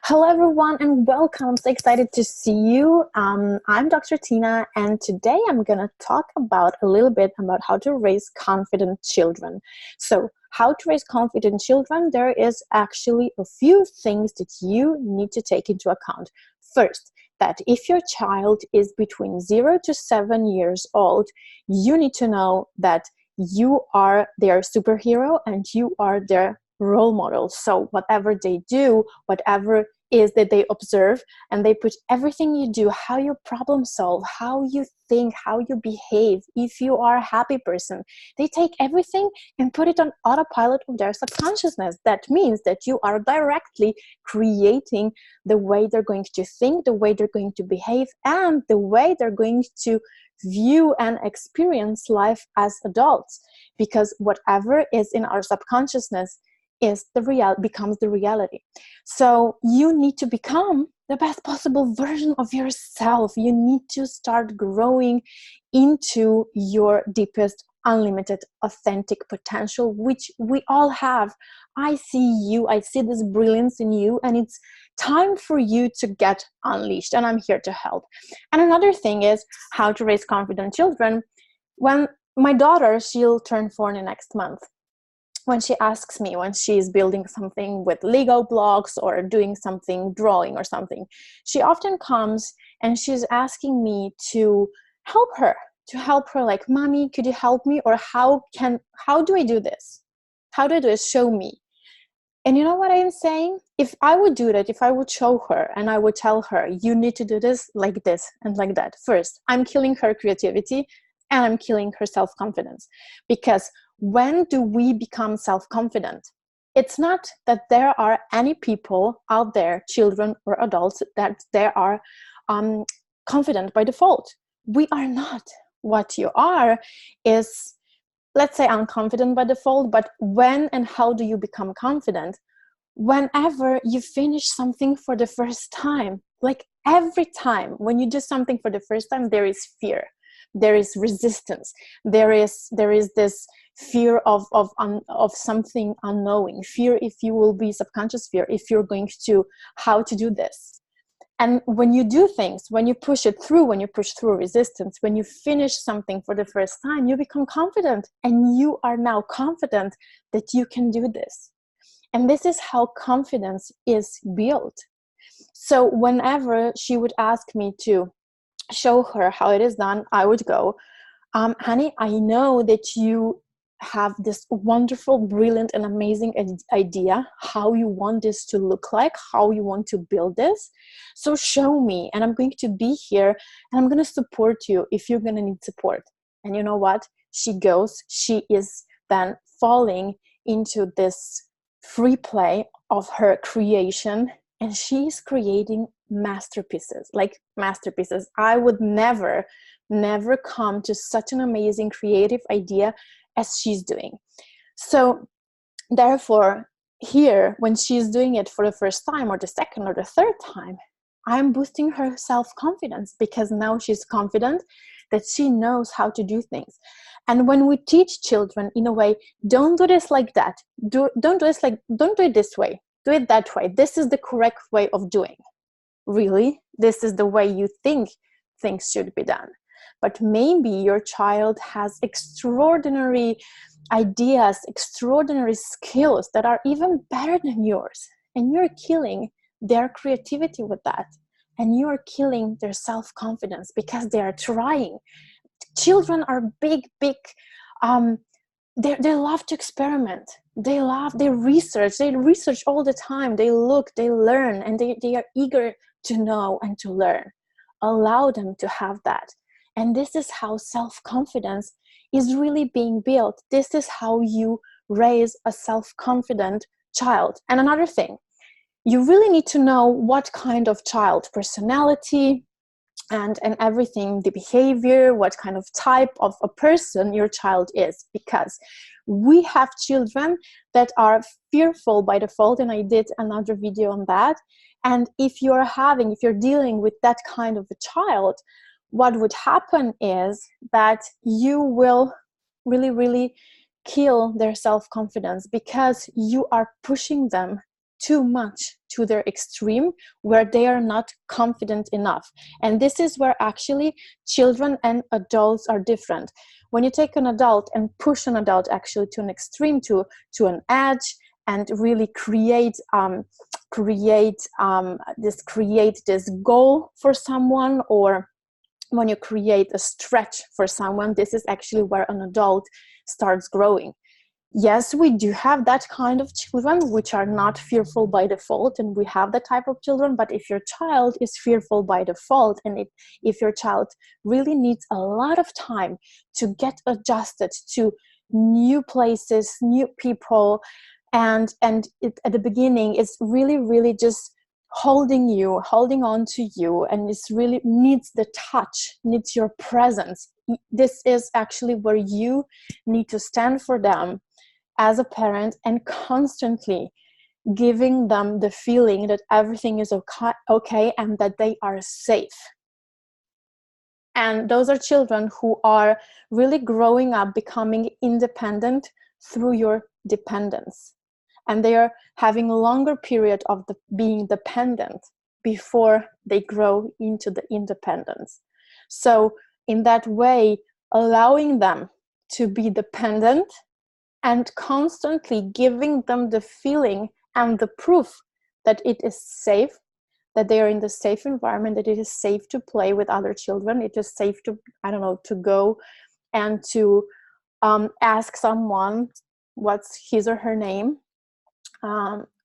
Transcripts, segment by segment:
Hello, everyone, and welcome. I'm so excited to see you. I'm Dr. Tina, and today I'm going to talk about a little bit about how to raise confident children. So, how to raise confident children, there is actually a few things that you need to take into account. First, that if your child is between 0 to 7 years old, you need to know that you are their superhero and you are their role model. So whatever they do, whatever is that they observe, and they put everything you do, how you problem solve, how you think, how you behave, if you are a happy person, they take everything and put it on autopilot of their subconsciousness. That means that you are directly creating the way they're going to think, the way they're going to behave, and the way they're going to view and experience life as adults. Because whatever is in our subconsciousness becomes the reality. So you need to become the best possible version of yourself. You need to start growing into your deepest, unlimited, authentic potential, which we all have. I see you, I see this brilliance in you, and it's time for you to get unleashed, and I'm here to help. And another thing is how to raise confident children. When my daughter, she'll turn 4 in the next month, when she asks me, when she's building something with Lego blocks or doing something, drawing or something, she often comes and she's asking me to help her, like, Mommy, could you help me? Or how do I do this? How do I do it? Show me. And you know what I'm saying? If I would do that, if I would show her and I would tell her, you need to do this and like that, first, I'm killing her creativity and I'm killing her self-confidence. Because when do we become self-confident? It's not that there are any people out there, children or adults, that they are confident by default. We are not. What you are is, let's say, unconfident by default. But when and how do you become confident? Whenever you finish something for the first time. Like every time when you do something for the first time, there is fear, there is resistance, there is this fear of something unknowing, fear if you will be subconscious fear, if you're going to, how to do this. And when you do things, when you push through resistance, when you finish something for the first time, you become confident, and you are now confident that you can do this. And this is how confidence is built. So whenever she would ask me to show her how it is done, I would go, honey, I know that you have this wonderful, brilliant, and amazing idea how you want this to look like, how you want to build this. So show me, and I'm going to be here, and I'm going to support you if you're going to need support. And you know what? She is then falling into this free play of her creation, and she's creating masterpieces. I would never come to such an amazing creative idea as she's doing. So therefore, here, when she's doing it for the first time or the second or the third time, I'm boosting her self-confidence, because now she's confident that she knows how to do things. And when we teach children in a way, don't do this like that, don't do it this way, do it that way, this is the correct way of doing. Really? This is the way you think things should be done. But maybe your child has extraordinary ideas, extraordinary skills that are even better than yours, and you're killing their creativity with that, and you're killing their self-confidence because they are trying. Children are big they love to experiment, they research all the time, they look, they learn, and they are eager to know and to learn. Allow them to have that. And this is how self-confidence is really being built. This is how you raise a self-confident child. And another thing, you really need to know what kind of child, personality and everything, the behavior, what kind of type of a person your child is, because we have children that are fearful by default, and I did another video on that. And if you're dealing with that kind of a child, what would happen is that you will really, really kill their self-confidence, because you are pushing them too much to their extreme where they are not confident enough. And this is where actually children and adults are different. When you take an adult and push an adult actually to an extreme, to an edge, and really create this goal for someone, or when you create a stretch for someone, this is actually where an adult starts growing. Yes, we do have that kind of children which are not fearful by default, and we have that type of children. But if your child is fearful by default, and if your child really needs a lot of time to get adjusted to new places, new people, and it, at the beginning, it's really just holding on to you, and it's really needs the touch, needs your presence. This is actually where you need to stand for them as a parent, and constantly giving them the feeling that everything is okay and that they are safe. And those are children who are really growing up, becoming independent through your dependence. And they are having a longer period of being dependent before they grow into the independence. So in that way, allowing them to be dependent and constantly giving them the feeling and the proof that it is safe, that they are in the safe environment, that it is safe to play with other children, it is safe to, I don't know, to go and to ask someone what's his or her name.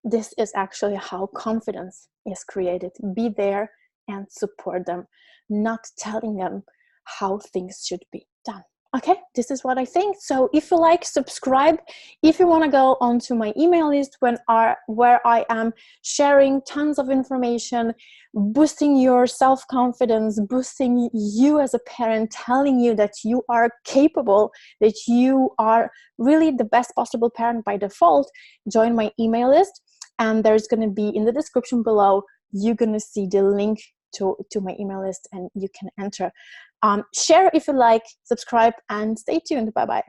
This is actually how confidence is created. Be there and support them, not telling them how things should be done. Okay, this is what I think. So if you like, subscribe. If you want to go onto my email list where I am sharing tons of information, boosting your self-confidence, boosting you as a parent, telling you that you are capable, that you are really the best possible parent by default, join my email list. And there's going to be in the description below, you're going to see the link to my email list, and you can enter. Share if you like, subscribe, and stay tuned. Bye-bye.